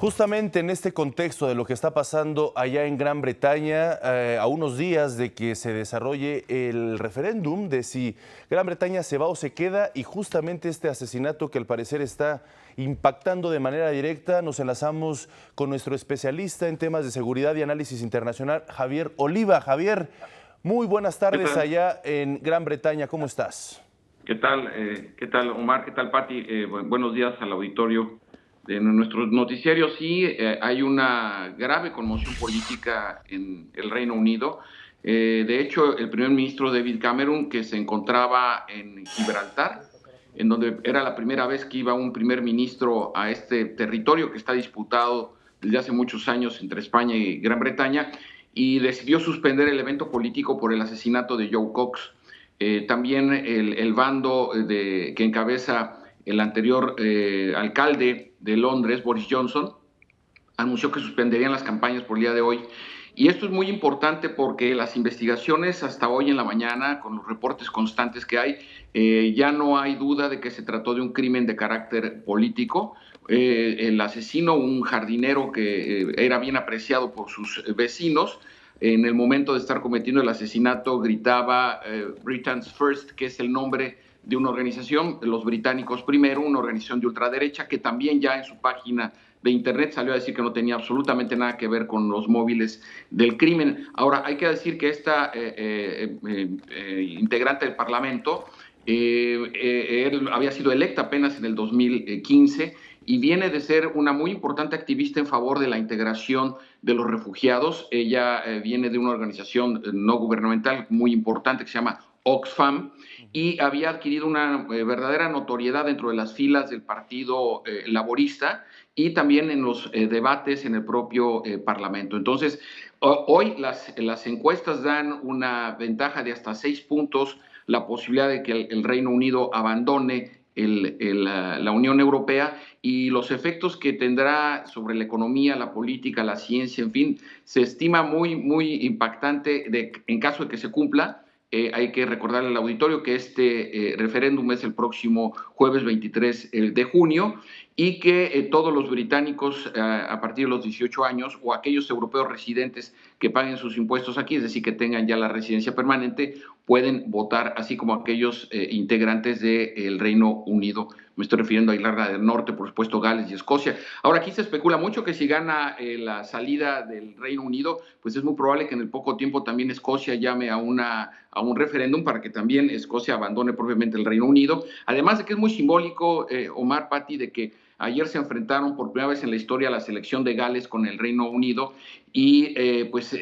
Justamente en este contexto de lo que está pasando allá en Gran Bretaña, a unos días de que se desarrolle el referéndum de si Gran Bretaña se va o se queda, y justamente este asesinato que al parecer está impactando de manera directa, nos enlazamos con nuestro especialista en temas de seguridad y análisis internacional, Javier Oliva. Javier, muy buenas ¿Qué tardes tal? allá en Gran Bretaña, ¿cómo estás? ¿Qué tal, Omar? ¿Qué tal, Pati? Buenos días al auditorio de nuestros noticiarios. Sí, hay una grave conmoción política en el Reino Unido. De hecho, el primer ministro David Cameron, que se encontraba en Gibraltar, en donde era la primera vez que iba un primer ministro a este territorio que está disputado desde hace muchos años entre España y Gran Bretaña, y decidió suspender el evento político por el asesinato de Joe Cox. También el bando que encabeza el anterior alcalde de Londres, Boris Johnson, anunció que suspenderían las campañas por el día de hoy. Y esto es muy importante porque las investigaciones hasta hoy en la mañana, con los reportes constantes que hay, ya no hay duda de que se trató de un crimen de carácter político. El asesino, un jardinero que era bien apreciado por sus vecinos, en el momento de estar cometiendo el asesinato gritaba Britain's First, que es el nombre de una organización, los británicos primero, una organización de ultraderecha que también ya en su página de internet salió a decir que no tenía absolutamente nada que ver con los móviles del crimen. Ahora, hay que decir que esta integrante del Parlamento él había sido electa apenas en el 2015 y viene de ser una muy importante activista en favor de la integración de los refugiados. Ella viene de una organización no gubernamental muy importante que se llama Oxfam, y había adquirido una verdadera notoriedad dentro de las filas del Partido Laborista y también en los debates en el propio Parlamento. Entonces, hoy las encuestas dan una ventaja de hasta 6 puntos, la posibilidad de que el Reino Unido abandone la Unión Europea, y los efectos que tendrá sobre la economía, la política, la ciencia, en fin, se estima muy impactante en caso de que se cumpla. Hay que recordarle al auditorio que este referéndum es el próximo jueves 23 de junio, y que todos los británicos a partir de los 18 años, o aquellos europeos residentes que paguen sus impuestos aquí, es decir, que tengan ya la residencia permanente, pueden votar, así como aquellos integrantes del Reino Unido. Me estoy refiriendo a Irlanda del Norte, por supuesto, Gales y Escocia. Ahora, aquí se especula mucho que si gana la salida del Reino Unido, pues es muy probable que en el poco tiempo también Escocia llame a un referéndum para que también Escocia abandone propiamente el Reino Unido. Además de que es muy simbólico, Omar, Pati, de que ayer se enfrentaron por primera vez en la historia la selección de Gales con el Reino Unido, y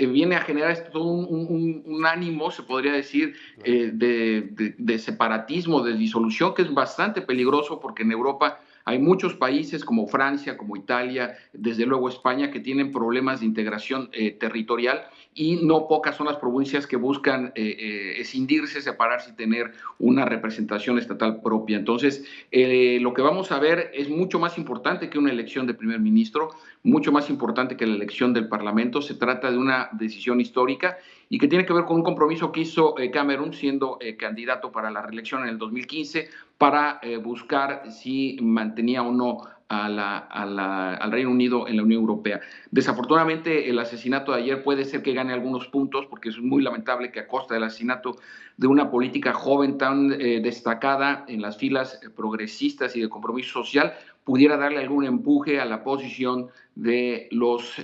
viene a generar esto un ánimo, se podría decir, de separatismo, de disolución, que es bastante peligroso porque en Europa hay muchos países como Francia, como Italia, desde luego España, que tienen problemas de integración territorial, y no pocas son las provincias que buscan escindirse, separarse y tener una representación estatal propia. Entonces, lo que vamos a ver es mucho más importante que una elección de primer ministro, mucho más importante que la elección del Parlamento. Se trata de una decisión histórica y que tiene que ver con un compromiso que hizo Cameron siendo candidato para la reelección en el 2015 para buscar si mantenía o no al Reino Unido en la Unión Europea. Desafortunadamente, el asesinato de ayer puede ser que gane algunos puntos, porque es muy lamentable que a costa del asesinato de una política joven tan destacada en las filas progresistas y de compromiso social, pudiera darle algún empuje a la posición de los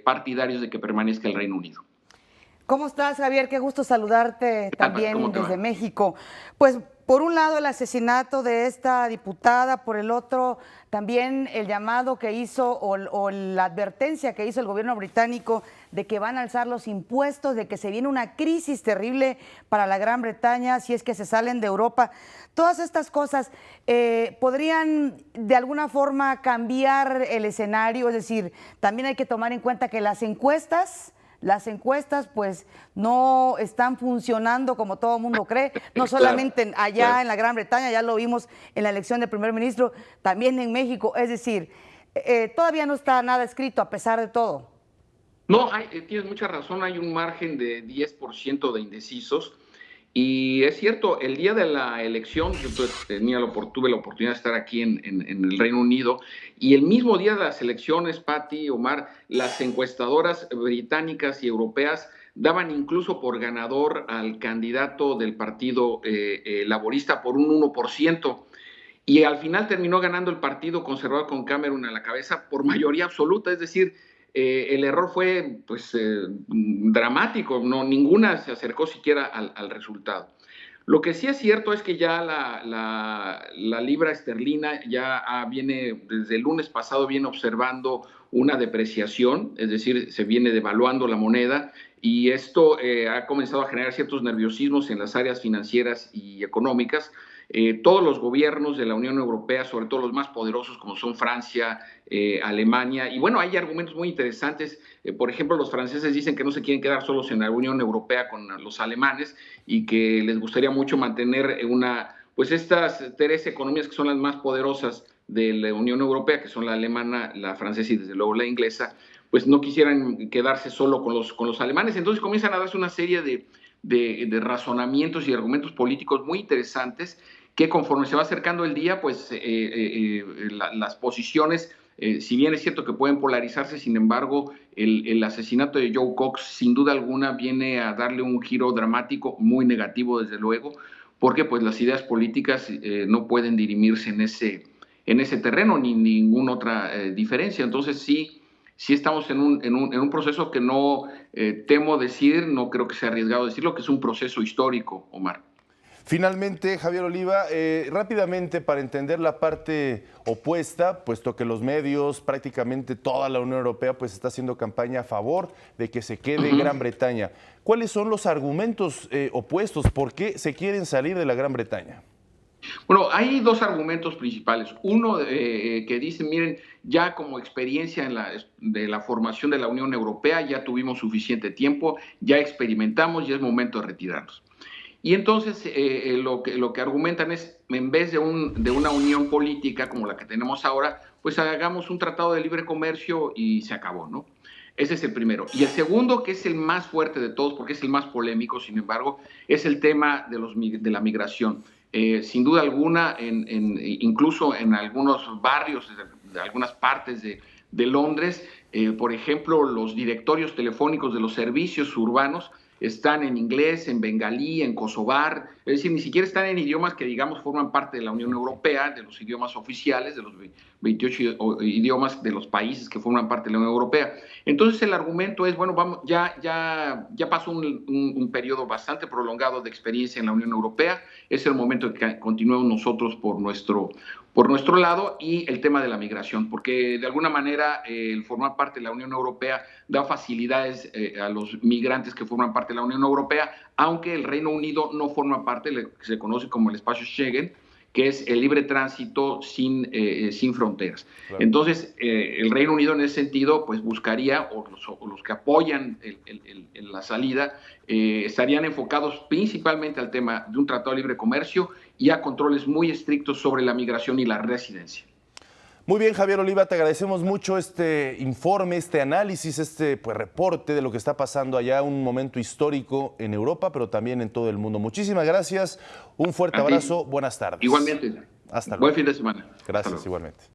partidarios de que permanezca el Reino Unido. ¿Cómo estás, Javier? Qué gusto saludarte ¿Qué tal, Pati? ¿Cómo también te desde va? México. Pues por un lado el asesinato de esta diputada, por el otro también el llamado que hizo o la advertencia que hizo el gobierno británico de que van a alzar los impuestos, de que se viene una crisis terrible para la Gran Bretaña si es que se salen de Europa. Todas estas cosas podrían de alguna forma cambiar el escenario, es decir, también hay que tomar en cuenta que las encuestas pues no están funcionando como todo el mundo cree, no solamente allá en la Gran Bretaña, ya lo vimos en la elección del primer ministro, también en México, es decir, todavía no está nada escrito a pesar de todo. No, tienes mucha razón, hay un margen de 10% de indecisos, Y es cierto, el día de la elección, yo tuve la oportunidad de estar aquí en el Reino Unido, y el mismo día de las elecciones, Patti, Omar, las encuestadoras británicas y europeas daban incluso por ganador al candidato del Partido Laborista por un 1%. Y al final terminó ganando el Partido Conservador con Cameron a la cabeza por mayoría absoluta, es decir, el error fue pues dramático, no, ninguna se acercó siquiera al resultado. Lo que sí es cierto es que ya la libra esterlina ya viene, desde el lunes pasado, viene observando una depreciación, es decir, se viene devaluando la moneda, y esto ha comenzado a generar ciertos nerviosismos en las áreas financieras y económicas. Todos los gobiernos de la Unión Europea, sobre todo los más poderosos como son Francia, Alemania, y bueno, hay argumentos muy interesantes. Por ejemplo, los franceses dicen que no se quieren quedar solos en la Unión Europea con los alemanes y que les gustaría mucho mantener pues estas tres economías que son las más poderosas de la Unión Europea, que son la alemana, la francesa y desde luego la inglesa, pues no quisieran quedarse solo con los alemanes. Entonces comienzan a darse una serie de razonamientos y argumentos políticos muy interesantes que conforme se va acercando el día, pues las posiciones, si bien es cierto que pueden polarizarse, sin embargo, el asesinato de Joe Cox sin duda alguna viene a darle un giro dramático muy negativo, desde luego, porque pues las ideas políticas no pueden dirimirse en ese terreno ni ninguna otra diferencia. Entonces sí estamos en un proceso que no temo decir, no creo que sea arriesgado decirlo, que es un proceso histórico, Omar. Finalmente, Javier Oliva, rápidamente para entender la parte opuesta, puesto que los medios, prácticamente toda la Unión Europea, pues está haciendo campaña a favor de que se quede Gran Bretaña. ¿Cuáles son los argumentos opuestos? ¿Por qué se quieren salir de la Gran Bretaña? Bueno, hay dos argumentos principales. Uno que dice, miren, ya como experiencia de la formación de la Unión Europea, ya tuvimos suficiente tiempo, ya experimentamos, ya es momento de retirarnos. Y entonces lo que argumentan es, en vez de una unión política como la que tenemos ahora, pues hagamos un tratado de libre comercio y se acabó, ¿no? Ese es el primero. Y el segundo, que es el más fuerte de todos, porque es el más polémico, sin embargo, es el tema de la migración. Sin duda alguna, incluso en algunos barrios de algunas partes de Londres, por ejemplo, los directorios telefónicos de los servicios urbanos están en inglés, en bengalí, en kosovar, es decir, ni siquiera están en idiomas que, digamos, forman parte de la Unión Europea, de los idiomas oficiales, de los 28 idiomas de los países que forman parte de la Unión Europea. Entonces el argumento es, bueno, vamos, ya pasó un periodo bastante prolongado de experiencia en la Unión Europea, es el momento de que continuemos nosotros por nuestro lado, y el tema de la migración, porque de alguna manera el formar parte de la Unión Europea da facilidades a los migrantes que forman parte de la Unión Europea, aunque el Reino Unido no forma parte de lo que se conoce como el espacio Schengen, que es el libre tránsito sin fronteras. Claro. Entonces, el Reino Unido en ese sentido, pues buscaría, o los que apoyan la salida, estarían enfocados principalmente al tema de un tratado de libre comercio y a controles muy estrictos sobre la migración y la residencia. Muy bien, Javier Oliva, te agradecemos mucho este informe, este análisis, pues, reporte de lo que está pasando allá, un momento histórico en Europa, pero también en todo el mundo. Muchísimas gracias, un fuerte abrazo, buenas tardes. Igualmente. Hasta luego. Buen fin de semana. Gracias, igualmente.